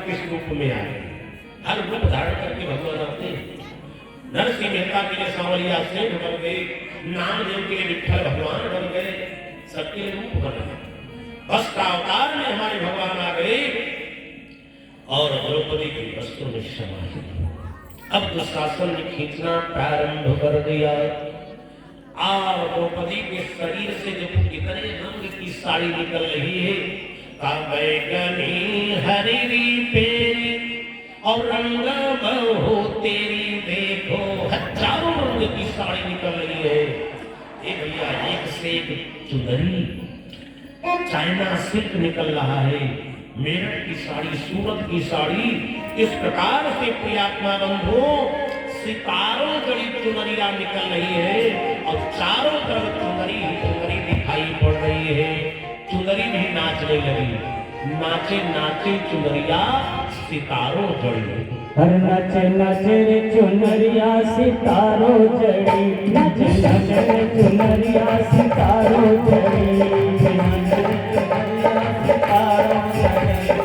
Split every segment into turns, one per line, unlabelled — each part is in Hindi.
किस रूप में आए, हर रूप धारण करके भगवान आते हैं। नरसिंह मेहता के लिए सांवरिया सेठ बन गए, नामदेव के लिए विठ्ठल भगवान बन गए, सबके रूप बन गए। बस का अवतार में हमारे भगवान आ गए और द्रौपदी के वस्त्रों में समाहित। अब दुशासन ने खींचना प्रारंभ कर दिया और द्रौपदी के शरीर से जब कितने रंग की साड़ी निकल रही है, बैगनी हरी पेरी और रंग बहु तेरी, देखो हजारों रंग की साड़ी निकल रही है। ए भैया, एक से एक चुनरी, चाइना सिल्क निकल रहा है, मेरठ की साड़ी, सूरत की साड़ी। इस प्रकार से प्रियात्मा बंधुओं सितारों जड़ी चुनरिया निकल रही है और चारों तरफ चुनरी ही चुनरी दिखाई पड़ रही है। चुनरी भी नाचने लगी, नाचे नाचे चुनरिया सितारों जड़ी।
हर नाचे नाचे रे चुनरिया सितारों जड़ी, नाचे नाचे रे चुनरिया सितारों जड़ी,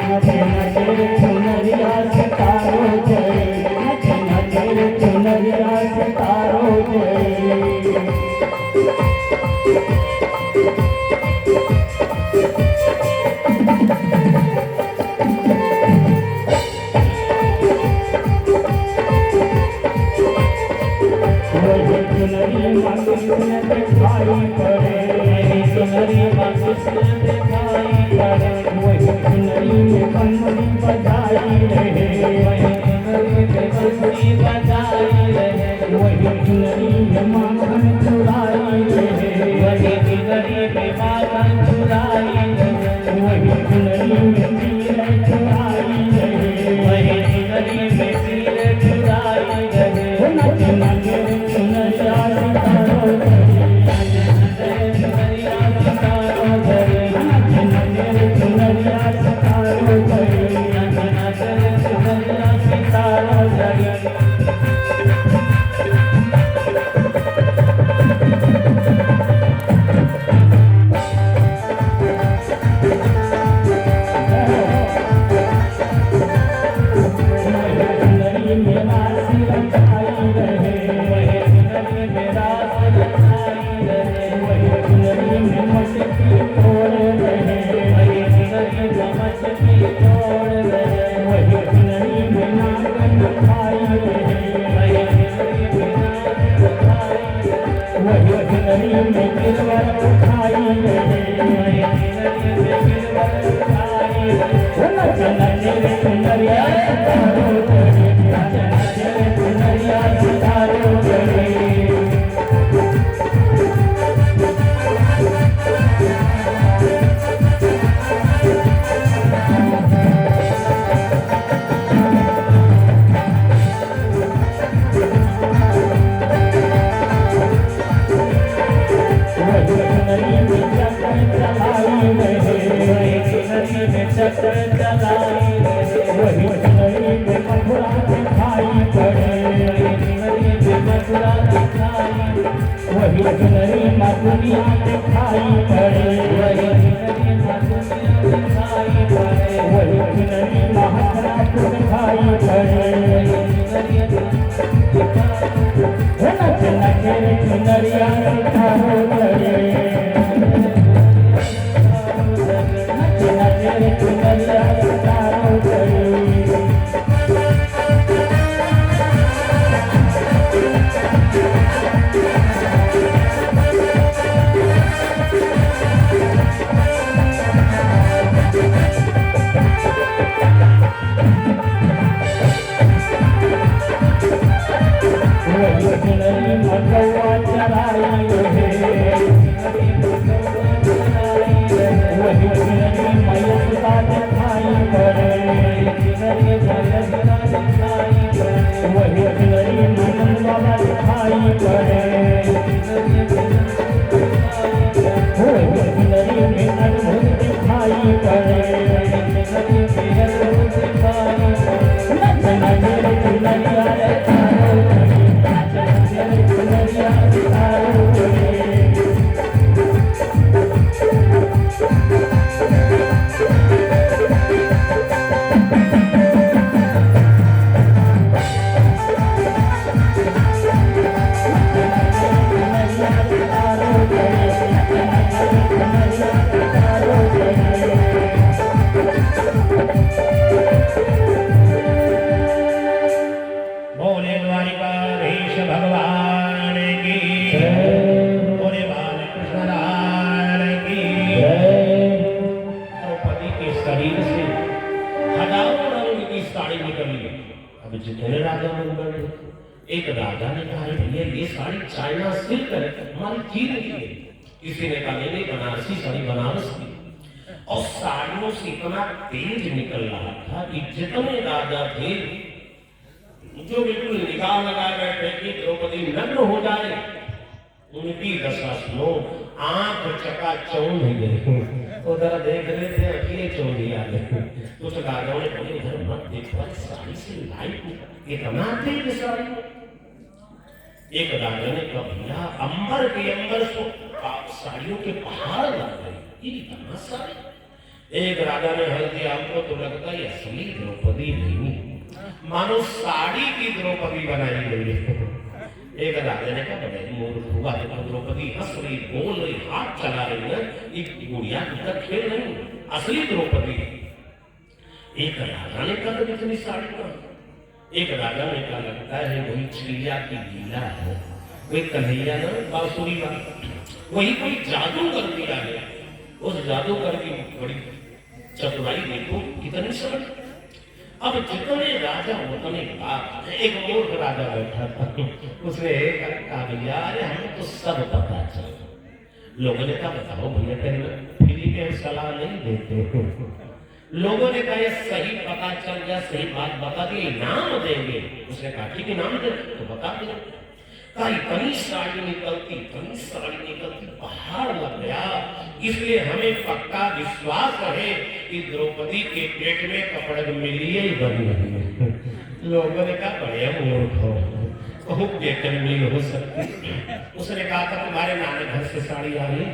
नाचे नाचे रे चुनरिया सितारों जड़ी, नाचे नाचे रे चुनरिया सितारों जड़ी।
अब जितने राजा बन गए, एक राजा ने कहा भैया ये साड़ी चाइना सिल्क है, हमारी चीन की है। किसी ने कहा नहीं बनारसी साड़ी बनारस की। और साड़ियों से इतना तेज निकल रहा था कि जितने राजा थे जो बिल्कुल निगाह लगाए बैठे कि द्रौपदी नग्न हो जाए, उनकी दशा सुनो, आंख चकाचौंध हो गई। उधर देख रहे थे अखिलें चौंधी आ गई। कुछ राजाओं ने बोले इधर मत देखो, साड़ी से लाइट इतना तेज साड़ी। एक राजा ने कहा भैया अंबर के अंबर साड़ियों के पहाड़ लग गए, ये इतना साड़ी। एक राजा ने हल दिया, हमको तो लगता है असली द्रौपदी नहीं, मानो साड़ी की द्रौपदी बनाई गई है। एक राजा ने कहा बड़े मूर्ख हुआ, देखो द्रौपदी हंस रही, बोल रही, हाथ चला रही है, एक गुड़िया तक खेल नहीं, असली द्रौपदी। एक राजा ने कहा कितनी साड़ी का। एक राजा ने कहा लगता है वही चिड़िया की लीला है, वही कन्हैया ना बांसुरी वाला, वही कोई जादू कर दिया है। उस जादूगर की बड़ी चतुराई देखो कितनी सरल। अब जितने राजा उतने बात। एक मूर्ख राजा बैठा था, उसने कहा भैया अरे हमें तो सब पता चल। लोगों ने कहा बताओ भैया, पहले फ्री में सलाह नहीं देते। लोगों ने कहा ये सही पता चल गया, सही बात बता दी, इनाम देंगे। उसने कहा ठीक इनाम दे तो बता दे। कहा इतनी साड़ी निकलती, पहाड़ लग गया, इसलिए हमें पक्का विश्वास है कि द्रौपदी के पेट में कपड़े मिलिए ही बनी है। लोगों ने कहा बड़े मूर्ख हो, बहुत बेकमील हो सकती। उसने कहा था तुम्हारे नाना घर से साड़ी आ रही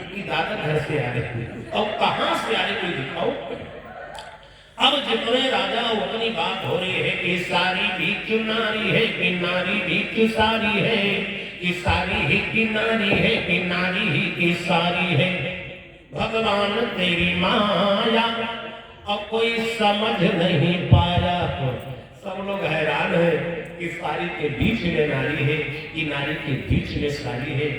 कि दादा घर से आ रही, और कहां से आ रही कोई दिखाओ। अब जितने राजा उतनी बात हो रही है कि सारी भी चुनारी है कि नारी भी चुसारी है, कि सारी ही की नारी है कि नारी ही की सारी है। भगवान तेरी माया अब कोई समझ नहीं पाया। सब लोग हैरान है कि सारी के बीच में नारी है कि नारी के बीच में सारी है।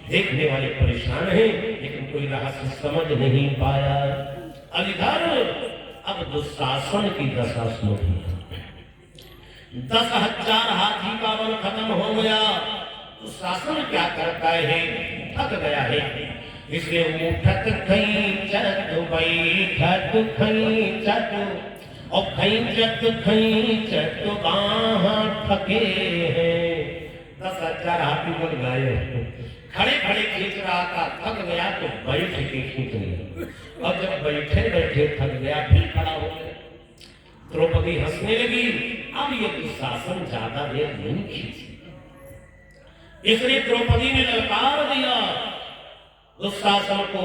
देखने वाले परेशान हैं लेकिन कोई रहस्य समझ नहीं पाया। अब दुशासन की दशा सुनो। 10,000 हाथी का बल खत्म हो गया। दुशासन क्या करता है, थक गया है, इसलिए उठत खींचत बैठत खींचत और खींचत बाहां थके हैं। 10,000 हाथी बन गए, खड़े खड़े खींच रहा था, थक गया तो बैठ के खींच लिया, और जब बैठे बैठे थक गया फिर खड़ा हो गया। द्रौपदी हंसने लगी। अब ये दुशासन ज्यादा देर नहीं खींची, इसलिए द्रौपदी ने ललकार दिया दुशासन को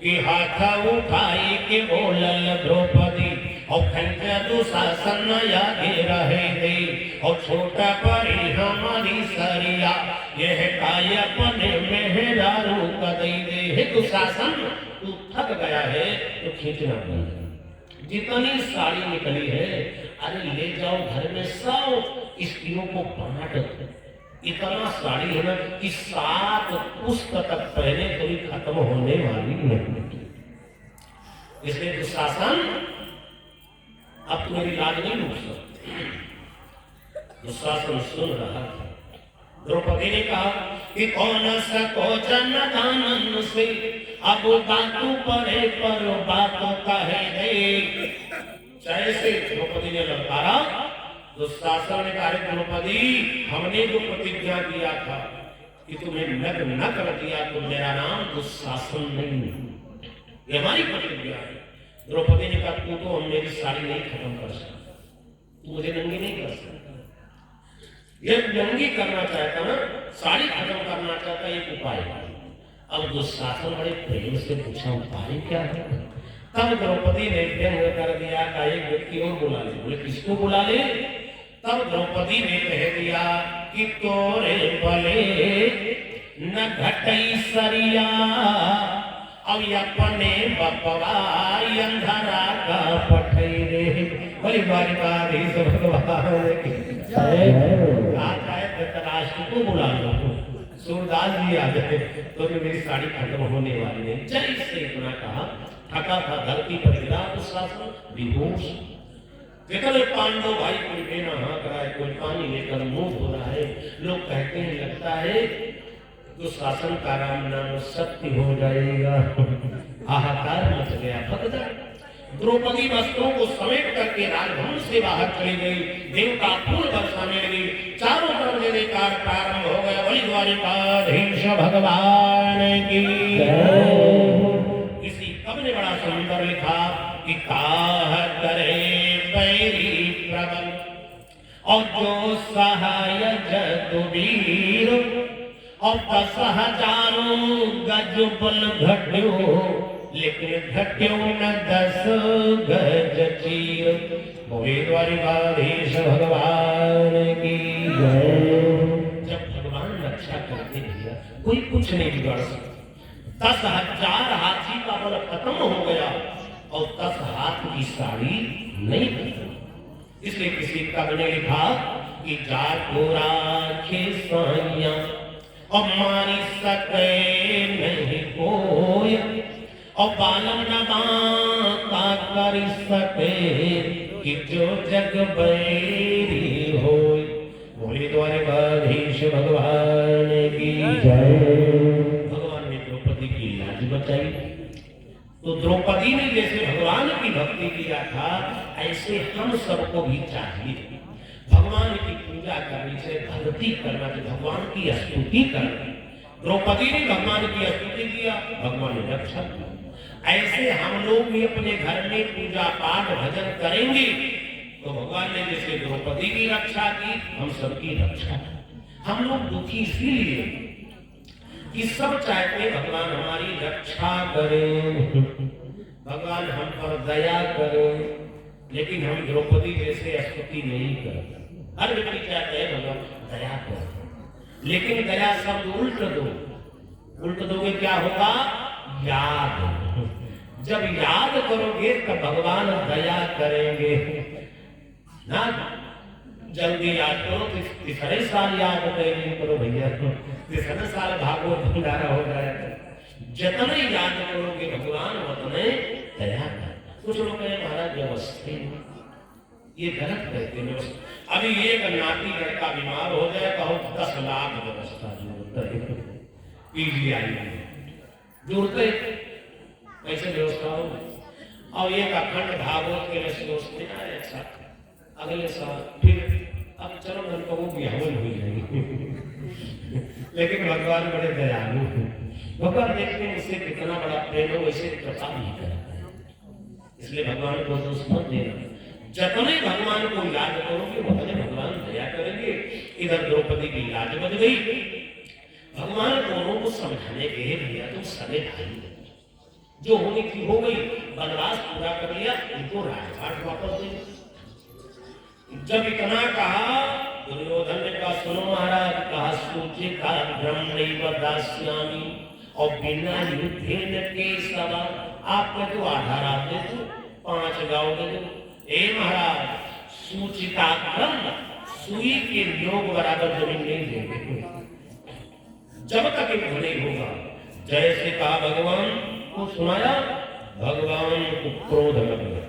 कि हाथ उठाई के बोलल द्रौपदी और खंजा दुशासन आगे रहे दे और छोटा परी हमारी सरिया यह काय अपने मेहरारू का दे दे। हे दुशासन तू थक गया है तो खींचना बंद। जितनी साड़ी निकली है अरे ले जाओ घर में सब स्त्रियों को बांट दो। इतना साड़ी है ना कि 7 पुष्प तक पहले कभी खत्म होने वाली नहीं। इसलिए दुशासन अब तू मेरी लाज नहीं लूट सकती। दुशासन सुन रहा था। द्रौपदी ने कहा कि कौन सा कोचन दानन से अब बातों परे पर बातों कहे दे। जैसे द्रौपदी ने ललकारा, दुशासन ने कहा द्रौपदी हमने जो प्रतिज्ञा दिया था कि तुम्हें नग्न न कर दिया तो मेरा नाम दुशासन नहीं, ये हमारी प्रतिज्ञा है। द्रौपदी ने कहा तू तो मेरी साड़ी नहीं खत्म कर सकता, तू मुझे नंगी नहीं कर सकता। ये नंगी करना चाहता ना, साड़ी खत्म करना चाहता, एक उपाय। अब दुशासन बड़े प्रेम से पूछा उपाय क्या है। तब द्रौपदी ने व्यंग कर दिया का एक व्यक्ति और बुला ले। बोले किसको बुला ले। तब द्रौपदी ने कह दिया कि तोरे भले न घटई सरिया अब अपने बपवा अंधरा का पठई रे। बड़ी बारी बारी से भगवान की राष्ट्र को बुला लो। सूरदास जी आ गए तो मेरी साड़ी खत्म होने वाली है। जैसे इतना कहा, थका था, धरती पर गिरा दुशासन बेहोश। कितने पांडव भाई कोई बेना हाँक रहा है, कोई पानी लेकर मुंह धो रहा है। लोग कहते हैं लगता है दुशासन का राम नाम सत्य हो जाएगा। हाहाकार मच गया। भगदड़। द्रौपदी वस्त्रों को समेट करके राजभवन से बाहर चली गई। देवता फूल बरसाने लगे। चारों तरफ जयकार प्रारंभ हो गया। बलि द्वारिकाधीश भगवान की इसी कवि ने बड़ा सुंदर लिखा कि काह करे पैरी प्रबल और जो सहाय जदुवीर और 10,000 गज बल घट्यो लेकिन घट्यो न 10 गज चीर। बोले द्वारिकाधीश भगवान की जय। जब भगवान रक्षा करते भैया कोई कुछ नहीं बिगाड़ सकता। 10,000 हाथी का बल खत्म हो गया और 10 हाथ की साड़ी नहीं खत्म। इसलिए किसी कवि ने लिखा कि जाको राखे साइया और मारी सके नहीं कोई और बालम न बांका कर सके कि जो जग बैरी होय। बोले द्वारिकाधीश भगवान की जय। भगवान ने द्रौपदी की लाज बचाई। तो द्रौपदी ने जैसे भगवान की भक्ति किया था ऐसे हम सबको भी चाहिए भगवान की पूजा करनी से भक्ति करना चाहिए, भगवान की स्तुति करनी। द्रौपदी ने भगवान की स्तुति किया, भगवान ने रक्षा किया। ऐसे हम लोग भी अपने घर में पूजा पाठ भजन करेंगे तो भगवान ने जैसे द्रौपदी की रक्षा की हम सबकी रक्षा की। हम लोग दुखी इसीलिए कि सब चाहते भगवान हमारी रक्षा करें, भगवान हम पर दया करें, लेकिन हम द्रौपदी जैसे स्तुति नहीं करते। हर व्यक्ति चाहते हैं भगवान दया करें, लेकिन दया शब्द उल्ट दो। उल्ट दोगे क्या होगा? याद। जब याद करोगे तब भगवान दया करेंगे ना। जल्दी याद करो, तीसरे साल याद करो भैया, तीसरे साल भागवत भंडारा हो जाएगा। जितने याद करोगे भगवान उतने दया कर। कुछ लोग कहें महाराज व्यवस्था, ये गलत कहते हैं। अभी एक नाती लड़का बीमार हो जाए तो 10 लाख व्यवस्था जरूरत है। पीजीआई जरूरत है, कैसे व्यवस्था हो। और एक अखंड भागवत के लिए सोचते हैं अच्छा अगले साल फिर अब चलो घर को वो भी हवन हुई जाएगी। लेकिन भगवान बड़े दयालु हैं। भगवान देखते हैं उससे कितना बड़ा प्रेम हो वैसे कृपा नहीं करता है। इसलिए भगवान को दोष मत देना। जितने भगवान को याद करोगे उतने भगवान दया करेंगे। इधर द्रौपदी की लाज बच गई। भगवान दोनों को समझाने गए भैया तुम सगे भाई जो होने की हो गई, वनवास पूरा कर लिया, इनको राजघाट वापस दे। जब इतना कहा दुर्योधन ने कहा सुनो महाराज, कहा सूचे का ब्रह्म दास्यामी और बिना युद्धेन के सवा। आपने तो आधार आते थे 5 गांव दे दो। ए महाराज सूचिता क्रम सुई के योग बराबर जमीन नहीं देंगे जब तक युद्ध नहीं होगा। जैसे कहा भगवान को सुनाया, भगवान को क्रोध लग गया।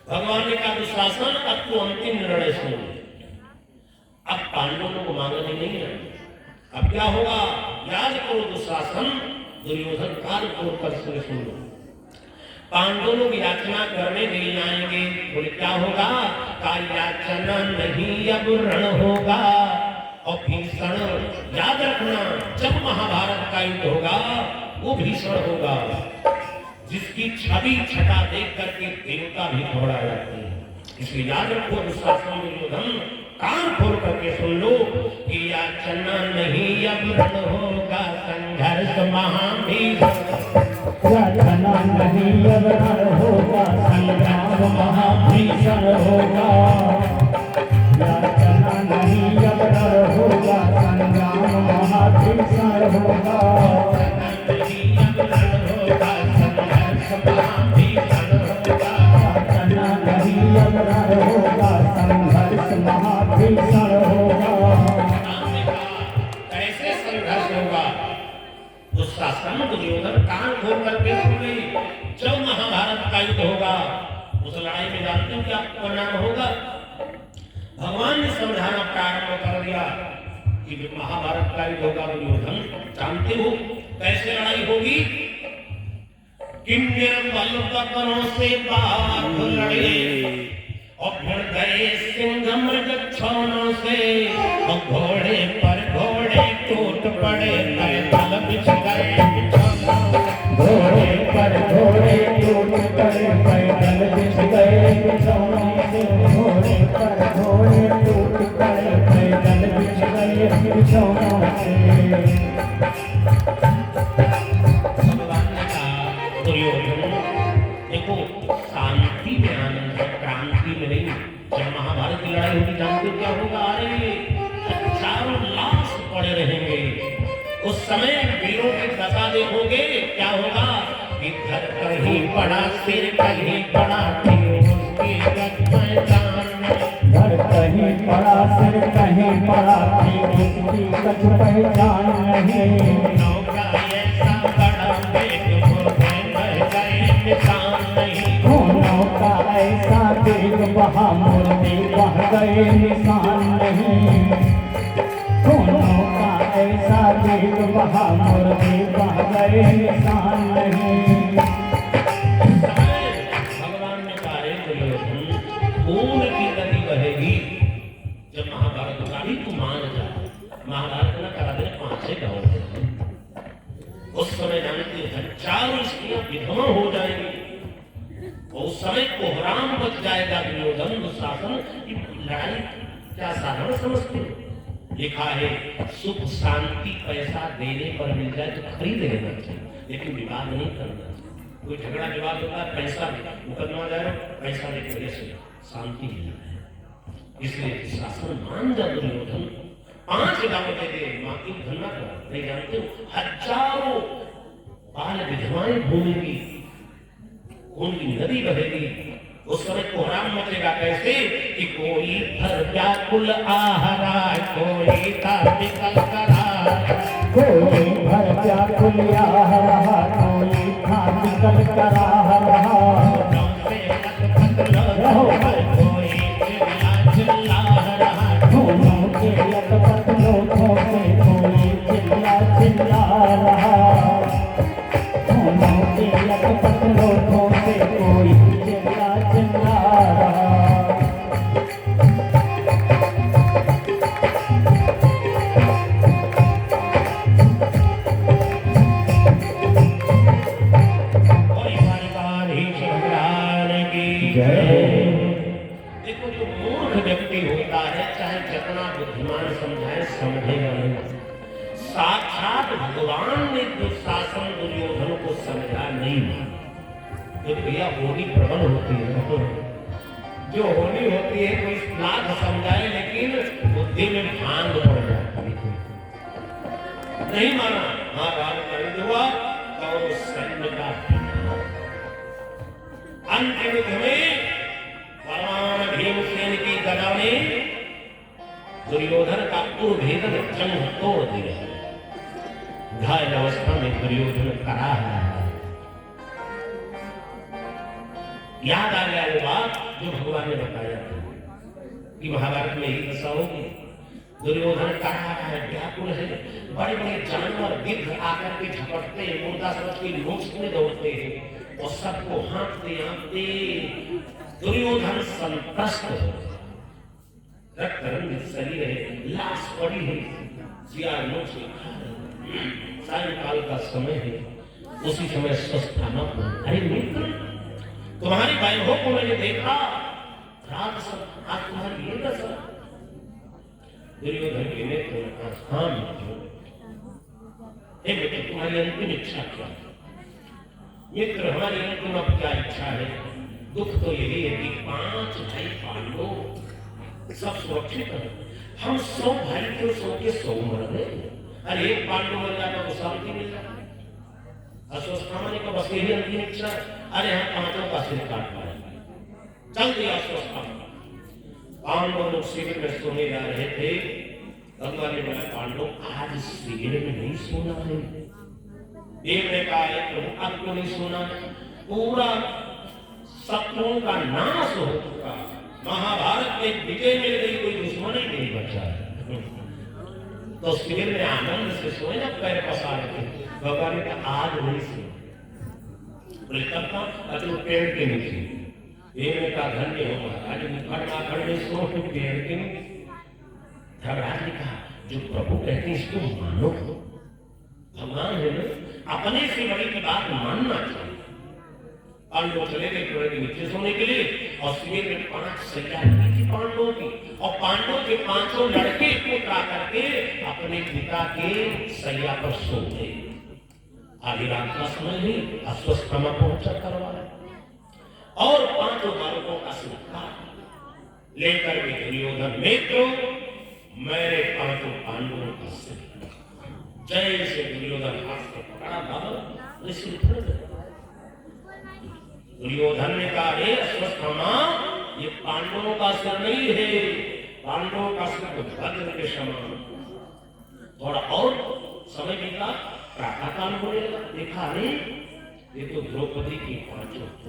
भगवान ने कहा दुशासन अब तो अंतिम निर्णय सुन। अब पांडवों को मांगने नहीं है। अब क्या होगा? याद करो दुशासन दुर्योधन काल को कर सुन लो। पांडवों की याचना करने नहीं आएंगे। बोले क्या होगा? का याचना नहीं अब रण होगा। और भीषण याद रखना, जब महाभारत का युद्ध होगा वो भीषण होगा जिसकी छवि छटा देख करके देवता भी घबरा जाते हैं। इसलिए याद रखो दुशासन दुर्योधन कान खोल करके सुन लो कि याचना नहीं अब रण होगा, संघर्ष महाभीषण।
याचना नहीं अब रण होगा, संग्राम महाभीषण होगा। याचना नहीं अब रण होगा, संग्राम महाभीषण होगा।
कैसे संघर्ष होगा? दुशासन दुर्योधन कान खोल करके सुन ली। जब महाभारत का युद्ध होगा उस लड़ाई में जानते हो क्या परिणाम होगा। भगवान ने समझाना प्रारंभ कर दिया कि महाभारत का युद्ध होगा। दुर्योधन जानते हो कैसे लड़ाई होगी। किन्ने बलवकरों से बात लड़े और भिड़ गए सिंह मृग छानों से, और घोड़े पर घोड़े टूट पड़े, पैदल बिछ गए बिछौनों से।
घोड़े पर घोड़े टूट पड़े, पैदल बिछ गए बिछौनों से। घोड़े पर घोड़े टूट पड़े, पैदल बिछ गए बिछौनों से।
भगवान ने कहा दुर्योधन देखो शांति में आनंद है, क्रांति में नहीं। जब महाभारत की लड़ाई होगी जानते हो क्या होगा। अरे हजारों लाश पड़े रहेंगे। उस समय वीरों की दशा देखोगे क्या होगा। इधर कहीं पड़ा सिर कहीं पड़ा तीर, उसकी गत पहचान नहीं।
घर कहीं पड़ा सिर कहीं पड़ा तीर, उसकी कुछ पहचान नहीं।
नौका ऐसा बड़ा वेग मुर्दे बह गए निशान नहीं।
नौका ऐसा तेज बहा मुर्दे बह गए निशान नहीं। नौका ऐसा तेज बहा मुर्दे बह गए निशान नहीं।
भगवान ने कहा दुर्योधन खून की नदी बहेगी। जब महाभारत का भी तू मान जा, महाभारत न करा दे 5 गाँव। उस समय जानते हजारों स्त्रियां विधवा हो जाएंगी। उस समय कोहराम बच जाएगा। दुर्योधन दुशासन की लड़ाई क्या साधारण समझते हो। लिखा है सुख शांति पैसा देने पर मिल जाए तो खरीद लेना चाहिए, लेकिन विवाद नहीं करना चाहिए। कोई झगड़ा विवाद होता है पैसा मुकदमा जाए पैसा देने वजह से शांति नहीं है। इसलिए शासन मान जा दुर्योधन 5 गांव दे दे, मां की धन्ना कर। नहीं जानते हो हजारों बाल विधवाएं घूमेंगी, उनकी नदी बहेगी। उस समय कोहराम मचेगा कैसे कि कोई भर व्याकुल आहरा, कोई था निकल करा।
कोई भर व्याकुल आहरा, कोई था निकल करा रहा।
कोई चिल्ला चिल्ला रहा।
दोनों के लटपट लोगों से कोई चिल्ला चिल्ला रहा। दोनों के लटपट लोगों से कोई चिल्ला चिल्ला रहा।
देखो जो मूर्ख व्यक्ति होता है चाहे जितना बुद्धिमान समझाए समझेगा नहीं। साक्षात भगवान ने दुशासन दुर्योधन को समझा नहीं। तो भैया होली प्रबल होती है, जो होली होती है कोई लाख समझाए लेकिन बुद्धि में भांग पड़ जाती है। नहीं माना। हाँ राम हुआ और सैन्य का अंतिम युद्ध में बलवान भीमसेन की गदा ने दुर्योधन का उर्भेदन जंग तोड़ दिया। घायल अवस्था में दुर्योधन करा है। याद आ गया वो बात जो भगवान ने बताया था कि महाभारत में ही दशा होगी। दुर्योधन करा है, व्याकुल है। बड़े बड़े जानवर गिद्ध आकर के झपटते मुर्दा समझ के नोचने दौड़ते हैं और सबको हाँकते हाँकते दुर्योधन संतस्त हो। रक्त रंजित शरीर है, लाश पड़ी है, सियार नोच के खा रहे। सायंकाल का समय है, उसी समय स्वस्थाना को अरे मित्र तुम्हारी बहनों को मैंने देखा रात सब आज तुम्हारी ये दशा। दुर्योधन के नेत्र ने कहा हाँ मित्र, हे बेटे तुम्हारी अंतिम इच्छा क्या है। मित्र हमारी अंतिम अब क्या इच्छा है। दुख तो यही है कि 5 भाई पांडव सब सुरक्षित है। हम 100 भाई थे, 100 के 100 मर गए। अरे एक पांडव मर जाता तो शांति मिल जाती। अश्वस्थामा ने कहा बस यही अंतिम इच्छा। अरे हम 5 का सिर काट पाए। चल दिया अश्वस्थामा। पांडव लोग शिविर में सोने जा रहे थे। भगवान ने बोला पांडव आज शिविर में नहीं सोना है। देव ने कहा प्रभु अब क्यों नहीं सोना। पूरा शत्रुओं का नाश हो चुका। विजय मिल गई, कोई दुश्मन ही नहीं बचा। तो शिविर में आनंद से सोए ना, पैर पसार के। भगवान ने कहा आज नहीं सो, बोले तब का तो पेड़ के नीचे। ये का धन्य हो महाराज, खड़ में सो पेड़ के नीचे। धर्मराज ने कहा जो प्रभु कहते हैं इसको मानो, भगवान है ना, अपने से बड़ी की बात मानना चाहिए। पांडव चले गए पेड़ के नीचे सोने के लिए, और शिविर में 5 सैया लगी थी पांडवों की, और पांडवों के 5 लड़के को उठा करके अपने पिता के सैया पर सो गए। आधी रात का समय ही अस्वस्थमा पहुंचा करवाया, और 5 बालकों का सिर लेकर के दुर्योधन मित्रों मेरे 5 पांडवों का सिर, जय से दुर्योधन हाथ से पकड़ा, बाबा ऋषि फट गए। दुर्योधन ने कहा हे अश्वत्थामा, ये पांडवों का सिर नहीं है, पांडवों का सिर तो वज्र के समान। थोड़ा और समय बीता, प्रातःकाल होने लगा, देखा नहीं ये तो द्रौपदी की 5 पुत्र,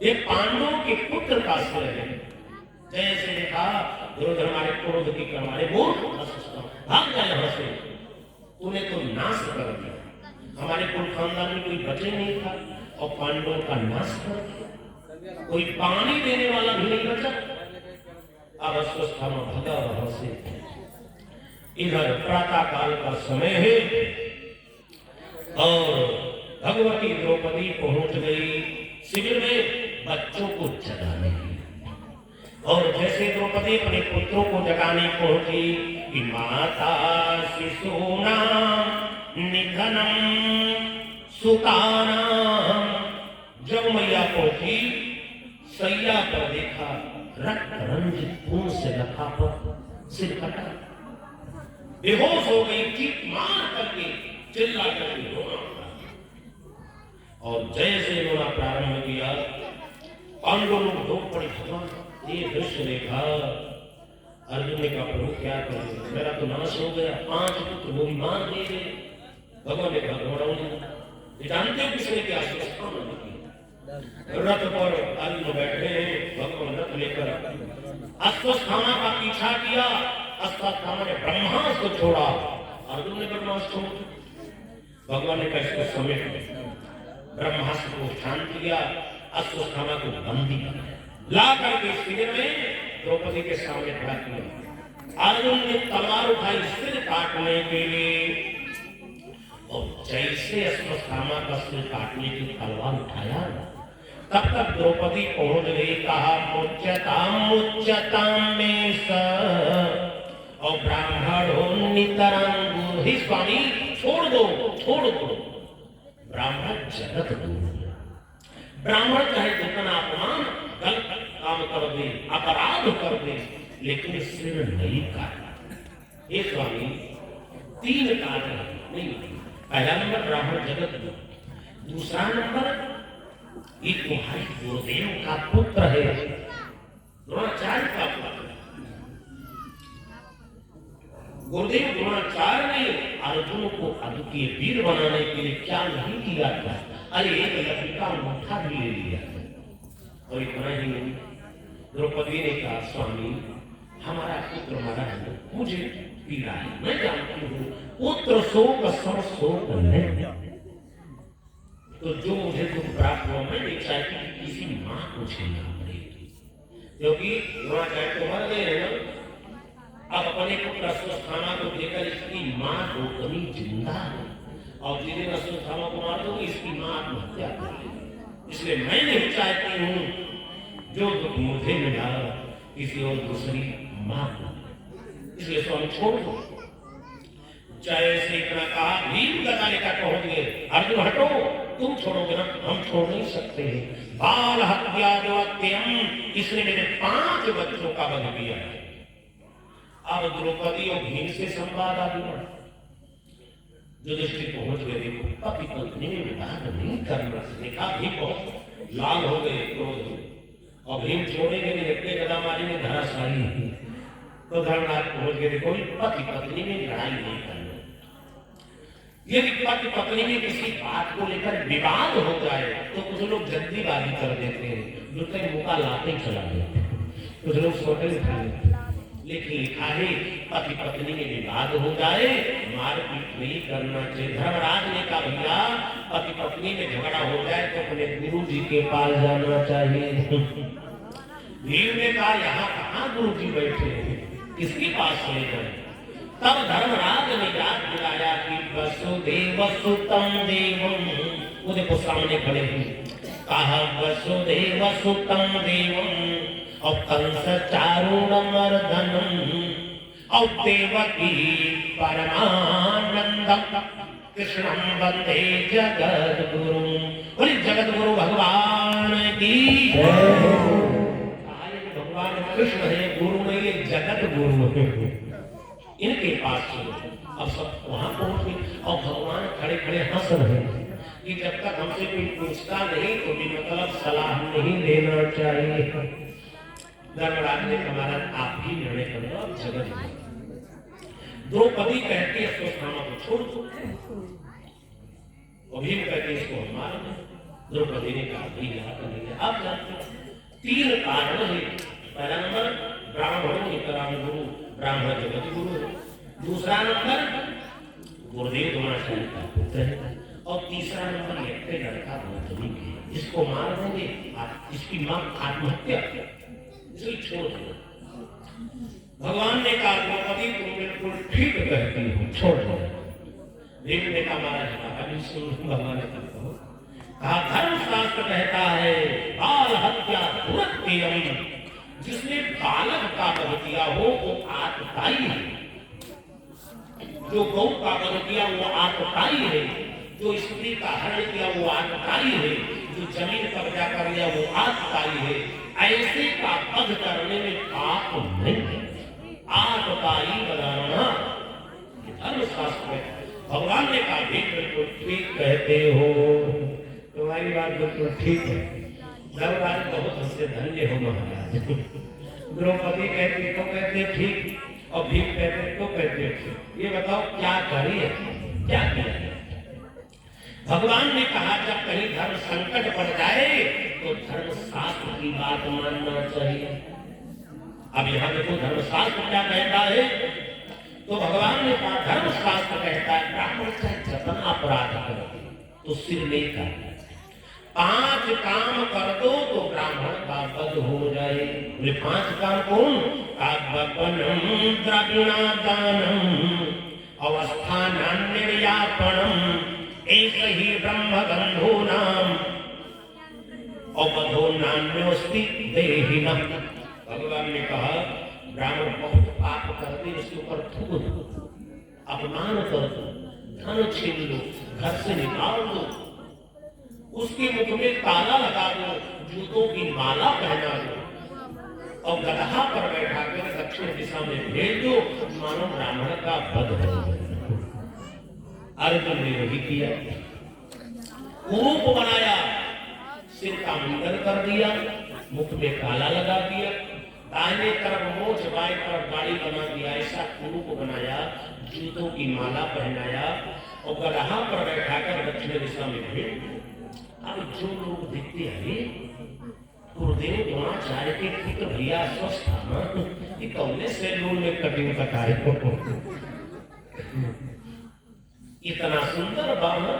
ये पांडवों के पुत्र का सिर है। जैसे देखा दुर्योधन हमारे क्रोध की करवाए, मूर्ख भाग जाए यहाँ से, तूने तो नाश कर दिया, हमारे कुल खानदान में कोई बचे नहीं था, और पांडवों का नाश कर दिया, कोई पानी देने वाला भी नहीं बचा। अब अस्वस्थामा भगा वहां से। इधर प्रातः काल का समय है, और भगवती द्रौपदी पहुंच गई शिविर में बच्चों को जगाने के लिए। और जैसे द्रौपदी अपने पुत्रों को जगाने पहुंची कि माता शिशूना निधनम सुताना, जब मैया पहुंची सैया पर देखा रक्त रंजित खून से लखा पर सिर कटा, बेहोश हो गई, चीख मार करके चिल्ला करके रोना, और जैसे रोना प्रारंभ किया पांडवों लोग दो पड़े। भगवान ये दृश्य देखा, अर्जुन ने कहा प्रभु क्या करूं, मेरा तो नाश हो गया, 5 पुत्र वो भी मार दिए गए। भगवान ने कहा जानते हो किसने क्या रथ पर अर्जुन बैठे, भगवान रथ लेकर अश्वत्थामा का पीछा किया। अश्वत्थामा ने ब्रह्मास्त्र छोड़ा, अर्जुन ने ब्रह्मास्त्र छोड़ा। भगवान ने कहा इसको समेट, ब्रह्मास्त्र को शांत किया, अश्वत्थामा को बंदी ला करके शिविर में द्रौपदी के सामने खड़ा किया। अर्जुन ने तलवार उठाई सिर काटने के लिए, और जैसे अश्वत्थामा का सिर काटने की तलवार उठाया, तब तक द्रौपदी पहुंच गई। कहा मुच्यताम में स, और ब्राह्मणों नितरंग, ही स्वामी छोड़ दो, छोड़ दो, ब्राह्मण जगत दूर, ब्राह्मण चाहे जितना अपमान गलत काम कर दे, अपराध कर दे, लेकिन सिर नहीं काटना। हे स्वामी 3 कारण नहीं, पहला नंबर ब्राह्मण जगत दूर, दूसरा नंबर ये तुम्हारे गुरुदेव का पुत्र है, द्रोणाचार्य का पुत्र। गुरुदेव द्रोणाचार्य ने अर्जुन को अद्वितीय वीर बनाने के लिए क्या नहीं किया था, अरे एक लकड़ी का अंगूठा भी ले लिया। और इतना ही नहीं, द्रौपदी ने कहा स्वामी हमारा पुत्र मरा है, मुझे पीड़ा है, मैं जानती हूँ पुत्र शोक सम शोक नहीं, तो जो मुझे दुख प्राप्त हुआ मैं नहीं चाहती कि किसी माँ को झेलना पड़े, क्योंकि द्रोणाचार्य तो मर गए हैं ना। अब अपने पुत्र अश्वत्थामा को देखकर इसकी माँ गौतमी जिंदा है, और जिस दिन अश्वत्थामा को मार दो इसकी माँ आत्महत्या कर लेगी, इसलिए मैं नहीं चाहती हूँ जो दुख मुझे मिला किसी और दूसरी माँ को, इसलिए स्वामी छोड़ दो। जैसे इतना कहा भीम गदा लेकर पहुंच गए। अर्जुन हटो, तुम छोड़ोगे ना, हम छोड़ नहीं सकते। बाल हत्या जो अत्यंत, इसने मेरे 5 बच्चों का वध किया है। अब द्रौपदी और भीम से संवाद आ गया। युधिष्ठिर पहुंच गए, देखो पति पत्नी में विवाद नहीं करना, देखा भीम बहुत लाल हो गए क्रोध, और भीम छोड़ेंगे नहीं, अपने गदामारी में धराशायी। तो धर्मराज पहुंच गए, देखो पति पत्नी में लड़ाई नहीं करना, यदि पति पत्नी में किसी बात को लेकर विवाद हो जाए तो कुछ लोग जल्दीबाजी कर देते हैं, दूसरे मुका लाते चला देते हैं। कुछ लोग सोते थे, लेकिन लिखा है पति पत्नी में विवाद हो जाए मारपीट नहीं करना चाहिए। धर्मराज ने कहा भैया पति पत्नी में झगड़ा हो जाए तो अपने गुरु जी के पास जाना चाहिए। भीड़ ने कहा यहाँ कहाँ गुरु जी बैठे हैं, किसके पास ले जाए? तब धर्मराज ने याद दिलाया कि वसुदेव सुतम देवम, वो देखो सामने खड़े हैं, कहा वसुदेव सुतम देवम और कंस चारुणमर्दनम और देवकी परमानंदम कृष्णं वंदे जगद्गुरु। बोले जगद्गुरु भगवान की भगवान कृष्ण है, गुरु में ये जगत गुरु है, इनके पास अब सब वहां पहुंच गए और भगवान खड़े खड़े हंस रहे हैं कि जब तक हमसे कोई पूछता नहीं तो भी मतलब सलाह नहीं देना चाहिए। धर्मराज ने हमारा आप ही निर्णय कर लो, अब जगत द्रौपदी कहती है सुस्थामा को छोड़ दो, भीम कहती है इसको मार दो। द्रौपदी ने कहा भी यहाँ आप जानते हो 3 कारण है। पहला नंबर ब्राह्मण निकराम गुरु, ब्राह्मण जगत गुरु। दूसरा नंबर गुरुदेव द्रोणाचार्य का पुत्र है और तीसरा नंबर एक लड़का बहुत है, इसको मार देंगे, इसकी मां आत्महत्या इसलिए छोड़ दो। भगवान ने कहा द्रौपदी तुम बिल्कुल ठीक कहती हो, छोड़ दो। भीम ने कहा महाराज भगवान ने कहा धर्म शास्त्र कहता है बाल हत्या दुरत्यम, जिसने बालक का वध किया हो वो आतताई है, जो गौ का वध किया वो आतताई है, जो स्त्री का हरण किया वो आतताई है, जो जमीन कब्जा कर लिया वो आतताई है। ऐसे का वध करने में पाप नहीं है, आतताई बनाना धर्म शास्त्र है। भगवान ने कहा बिल्कुल ठीक कहते हो, तुम्हारी बात बिल्कुल ठीक है। धर्मराज बहुत हमसे धन्य हो महाराज। द्रौपदी कहती तो कहते ठीक और भीम कहते तो कहते ठीक। ये बताओ क्या करिए, क्या किया? भगवान ने कहा जब कहीं धर्म संकट पड़ जाए तो धर्म शास्त्र की बात मानना चाहिए। अब यहाँ देखो धर्म शास्त्र क्या कहता है, तो भगवान ने कहा धर्म शास्त्र कहता है ब्राह्मण चाहे जितना अपराध करो तो सिर नहीं काटना, 5 काम कर दो तो ब्राह्मण का वध हो जाए। बोले 5 काम कौन? काव्यपनम द्रविणादानम अवस्थानान्यर्यापणम एक ही ब्रह्म गंधो नाम और वधो नान्योस्ति देहिनम। भगवान ने कहा ब्राह्मण बहुत पाप करते उसके ऊपर थूक दो, अपमान कर दो, धन छीन लो, घर से निकाल दो, उसके मुख में ताला लगा दो, जूतों की माला पहना दो और गदहा पर बैठा कर दक्षिण दिशा में भेज दो, मानो ब्राह्मण का वध हो जाए। अर्जुन ने वही किया, कुरूप बनाया, सिर का मुंडन कर दिया, मुख में काला लगा दिया, दाहिने तरफ मोछ बाएं तरफ गाड़ी बना दिया, ऐसा कुरूप बनाया, जूतों की माला पहनाया और गदहा पर बैठाकर दक्षिण दिशा में भेज। अब जो लोग दिखते हैं गुरुदेव द्रोणाचार्य के ठीक भैया स्वस्थामा ये कौने सैलून में कटिंग कटाए इतना सुंदर बाबा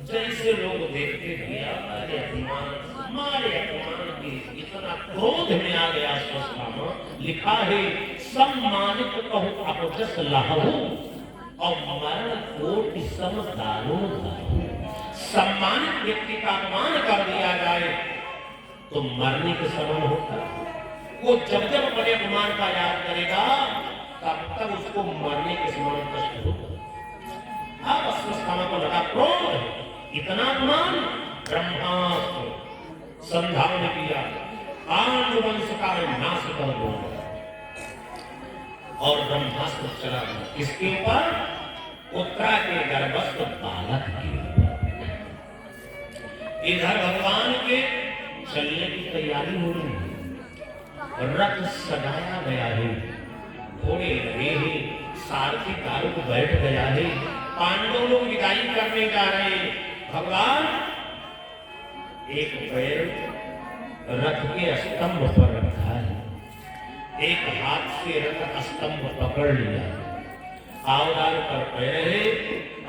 जैसे लोग देखते भैया हमारे अपमान के इतना क्रोध में आ गया स्वस्थामा। लिखा है सम्मानित कहूं अपजस लाहू और मरण कोटि सम दानो दाहू। सम्मानित व्यक्ति का अपमान कर दिया जाए तो मरने के समान होता। वो जब जब बड़े अपमान का याद करेगा तब तक उसको मरने के समान कष्ट होगा। अब अस्वस्थामा को लगा क्रोध, इतना अपमान। ब्रह्मास्त्र संधान किया, पांडु वंश का नाश कर दो और ब्रह्मास्त्र चला गया किसके ऊपर? उत्तरा के गर्भस्थ बालक के ऊपर। इधर भगवान के चलने की तैयारी हो रही है, रथ सजाया गया है, घोड़े लगे हैं, सारथी दारुक बैठ गया है, पांडव लोग विदाई करने जा रहे हैं। भगवान एक पैर रथ के स्तंभ पर रखा है, एक हाथ से रथ स्तंभ पकड़ लिया, आवदान पर पैरे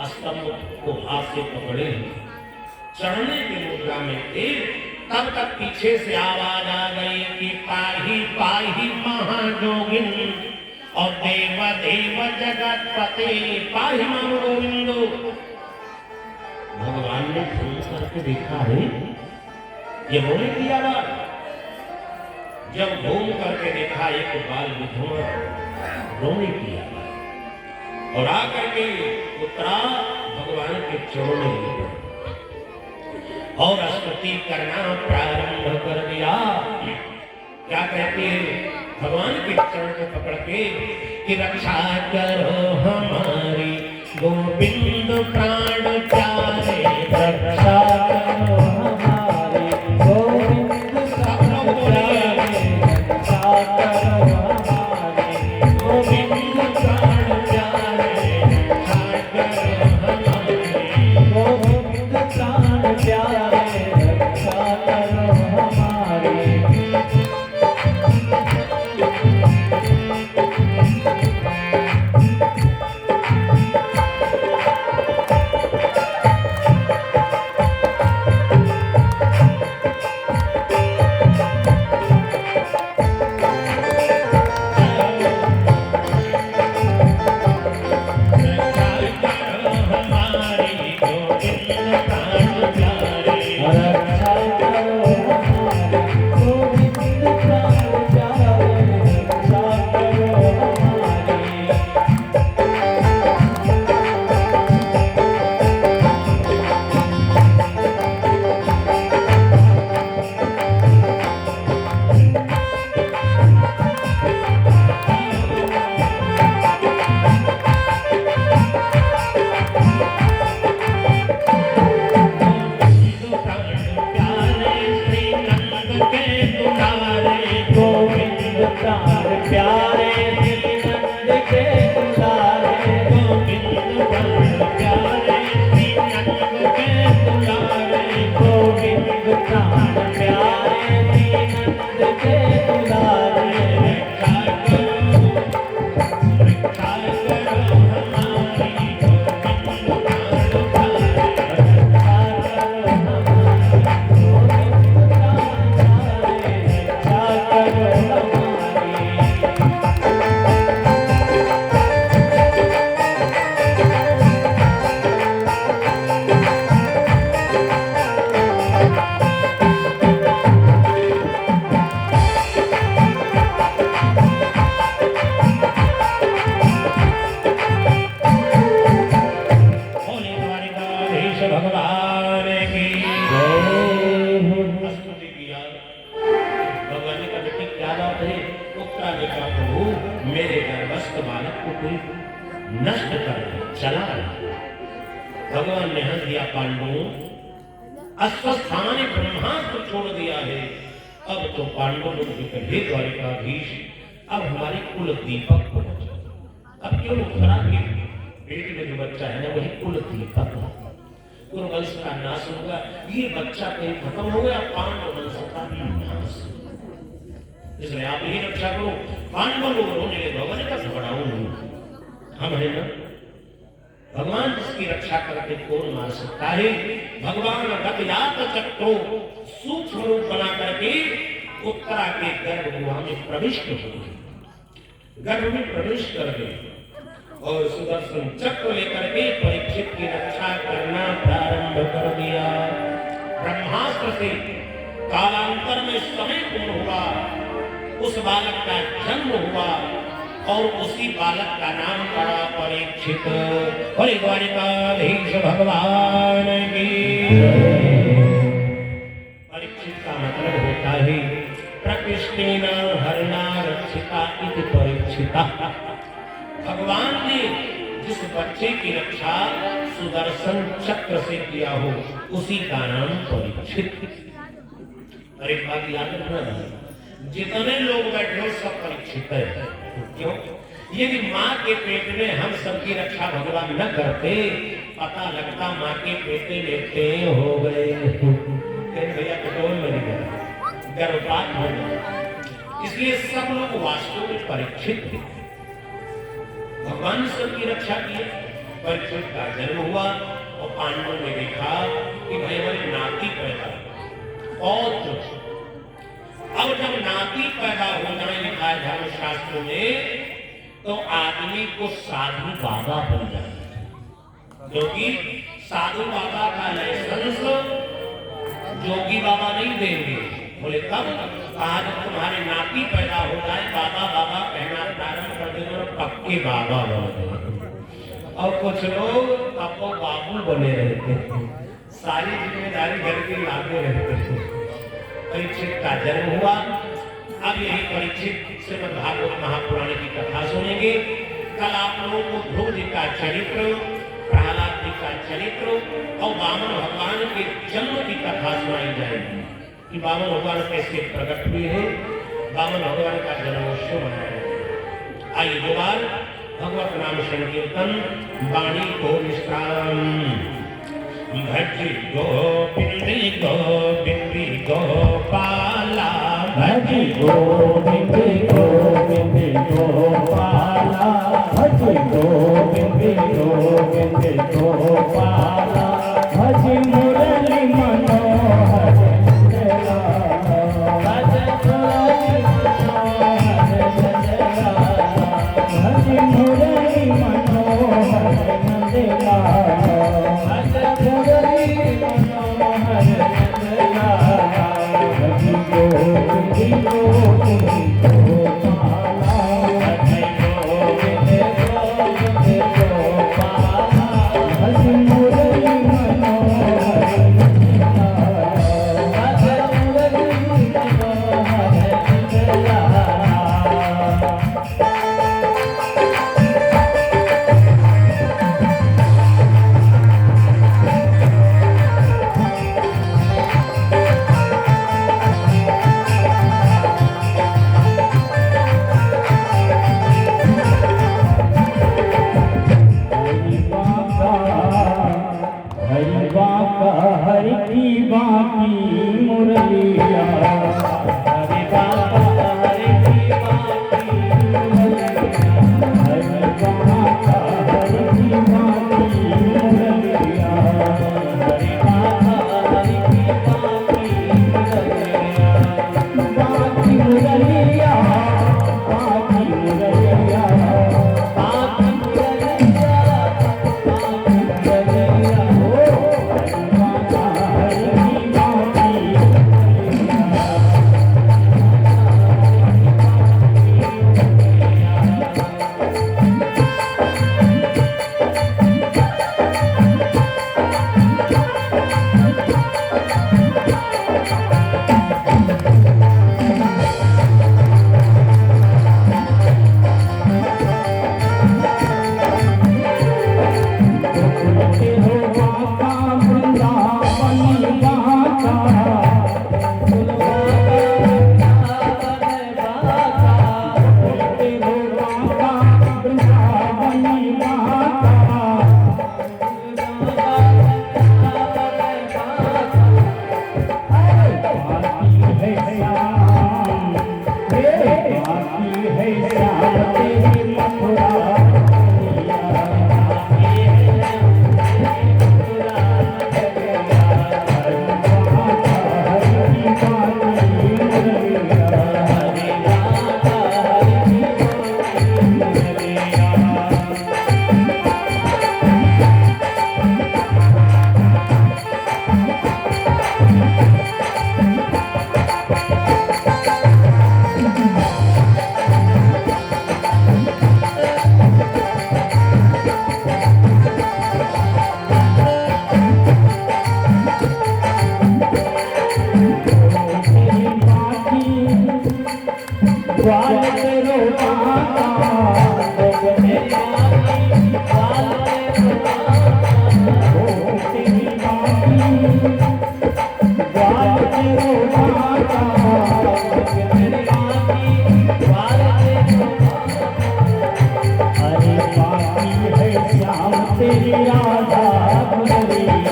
स्तंभ को हाथ से पकड़े चढ़ने की मुद्रा में थे। तब तक पीछे से आवाज आ गई कि पाही पाही महाजोगिन और देव देव जगतपते पाही माम गोविंदो। भगवान ने फोन करके देखा है ये रोने की आवाज। जब घूम करके देखा एक बाल विधवा रोने की आवाज और आकर के उतरा भगवान के चरणों में और स्तुति करना प्रारंभ कर दिया। क्या कहती है भगवान के चरण को पकड़ के कि रक्षा करो हमारी गोविंद प्राण प्यारे,
रक्षा करो हमारे गोविंद प्राण प्यारे, रक्षा करो हमारे
गोविंद प्राण प्यारे, रक्षा करो हमारी
गोविंद प्राण प्यारे, रक्षा करो हमारे।
नष्ट कर चला भगवान ने हंस दिया पांडवों, अस्वस्थान ब्रह्मास्त्र छोड़ दिया है। अब तो पांडव लोग हे द्वारिकाधीश, अब हमारे कुल दीपक को बचाओ। अब क्यों उत्तरा के पेट में जो बच्चा है ना वही कुल दीपक है, कुरुवंश का नाश होगा। ये बच्चा कहीं खत्म हो गया, पांडव वंश का नाश। इसलिए आप ही रक्षा करो। पांडव लोग रोने लगे, भगवान का घबराओ नहीं, हम है ना भगवान जिसकी रक्षा करके कौन मार सकता है। भगवान गतयात चक्रो सूक्ष्म रूप बना करके उत्तरा के गर्भगृह में प्रविष्ट हो गए, गर्भ में प्रवेश कर गए और सुदर्शन चक्र लेकर के परीक्षित की रक्षा करना प्रारंभ कर दिया। ब्रह्मास्त्र से कालांतर में समय पूर्ण हुआ, उस बालक का जन्म हुआ और उसी बालक का नाम पड़ा परीक्षित। द्वारिकाधीश भगवान की। परीक्षित का मतलब होता है प्रकृष्टेन हरिणा रक्षिता इति परीक्षिता। भगवान ने जिस बच्चे की रक्षा सुदर्शन चक्र से किया हो उसी का नाम परीक्षित। अरे बात याद रखना, जितने लोग बैठे हो सब परीक्षित है। क्यों? यदि माँ के पेट में हम सबकी रक्षा भगवान न करते, पता लगता माँ के पेट लेते हो गए, भैया पेट्रोल में गया, गर्भपात हो गया। इसलिए इसलिए सब लोग वास्तव में परीक्षित थे। भगवान सबकी रक्षा किए। परीक्षित का जन्म हुआ और पांडवों ने देखा कि भाई हमारे नाती पैदा और अब जब नाती पैदा हो जाए लिखा है धर्मशास्त्रों में, तो आदमी को साधु बाबा बन जाए, क्योंकि साधु बाबा का लाइसेंस जोगी बाबा नहीं देंगे। बोले कब? कहा जब तुम्हारे नाती पैदा हो जाए बाबा बाबा कहना प्रारंभ कर देंगे और पक्के बाबा बन गए। और कुछ लोग पप्पो बाबू बने रहते थे, सारी जिम्मेदारी घर की लाते रहते थे। परीक्षित का जन्म हुआ। अब यही परीक्षित श्रीमद् भागवत महापुराण की कथा सुनेंगे। कल आप लोगों को ध्रुव जी का चरित्र, प्रहलाद जी का चरित्र और वामन भगवान के जन्म की कथा सुनाई जाएगी कि वामन भगवान कैसे प्रकट हुए हैं, वामन भगवान का जन्मोत्सव मनाया जाएगा। आइए दो बार भगवत नाम संकीर्तन, वाणी को विश्राम। भज गोविंद गोविंद गोपाला,
भज गोविंद गोविंद गोपाला, भज गोविंद गोविंद गोपाला, भज मुरली मनोहर चला, भज मुरली मनोहर चला, भज मुरली मनोहर चला, भज मुरली मनोहर चला, भज गोविंद गोविंद गोपाला, भज गोविंद गोविंद गोपाला, भज मुरली मनोहर चला, भज मुरली मनोहर चला। हरि की बाकी मुरलिया, हरि बाबा हरि की बाकी मुरलिया, हरि बाबा हरि की बाकी मुरलिया, हरि बाबा हरि की बाकी मुरलिया, बाकी मुरलिया, बाकी मुरलिया, बाकी मुरलिया, बाकी मुरलिया,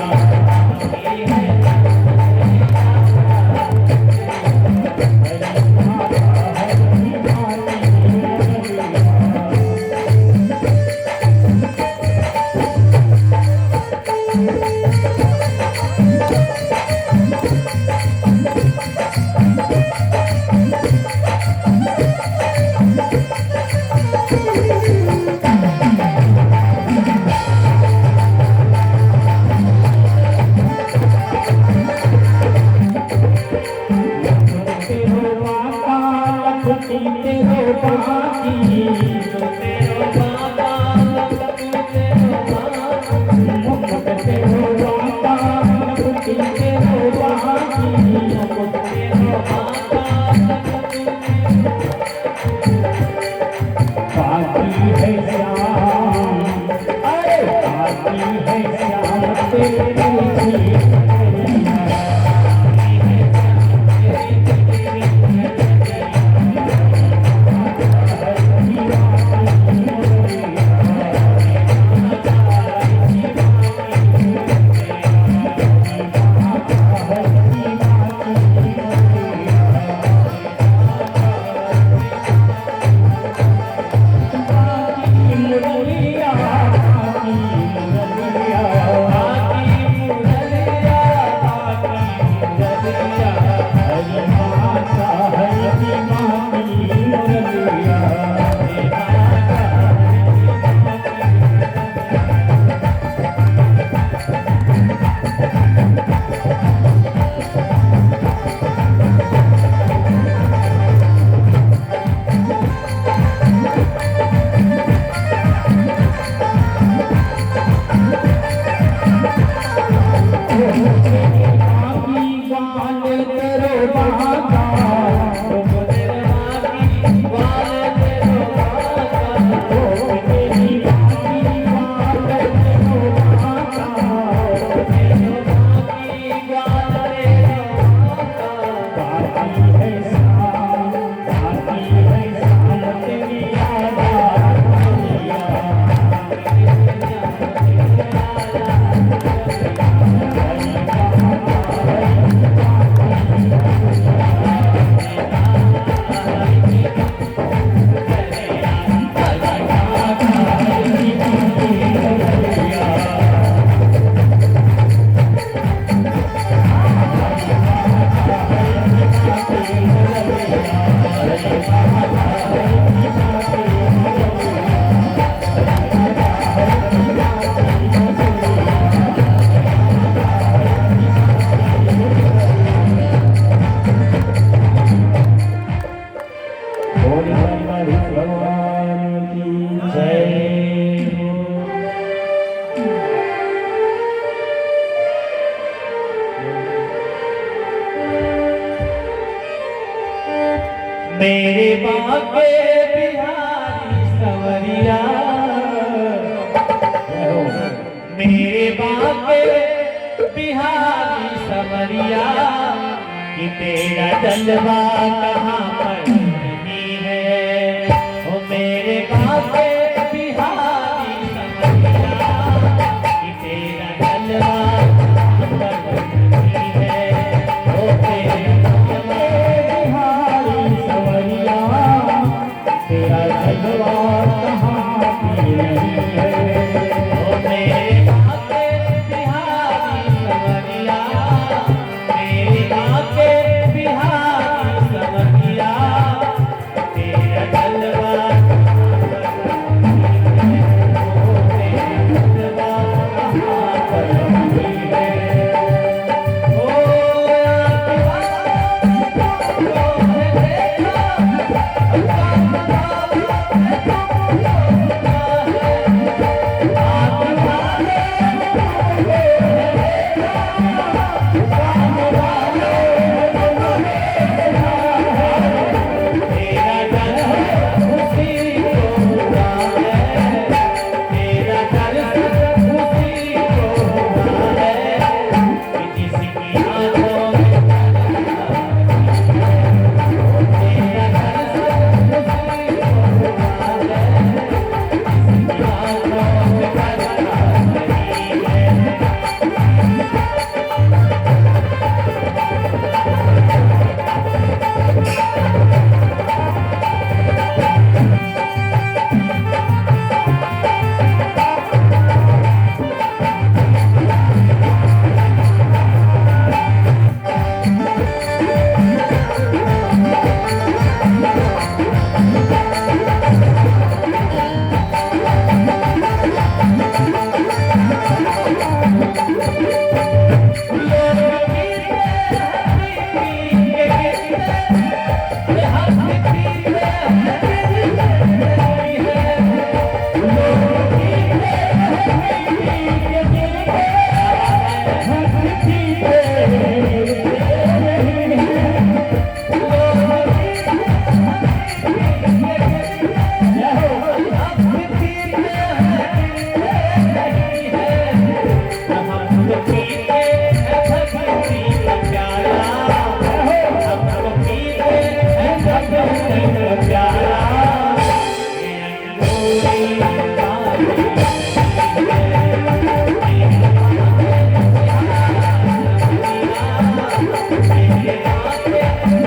तेरो बाकी
तेरो बाबा तेरो बाबा
मुकुट तेरो बाका मुक्ति तेरो बाकी मुकुट
तेरो बाबा
बाकी है श्याम अरे बाकी है श्याम तेरी
मेरे बाके बिहारी सवरिया मेरे बाके बिहारी सवरिया कि तेरा जलवा कहाँ पर नहीं है ओ मेरे बाके बिहारी सवरिया कि तेरा जलवा कहाँ पर नहीं है ओ तेरा
तेरा जलवा कहाँ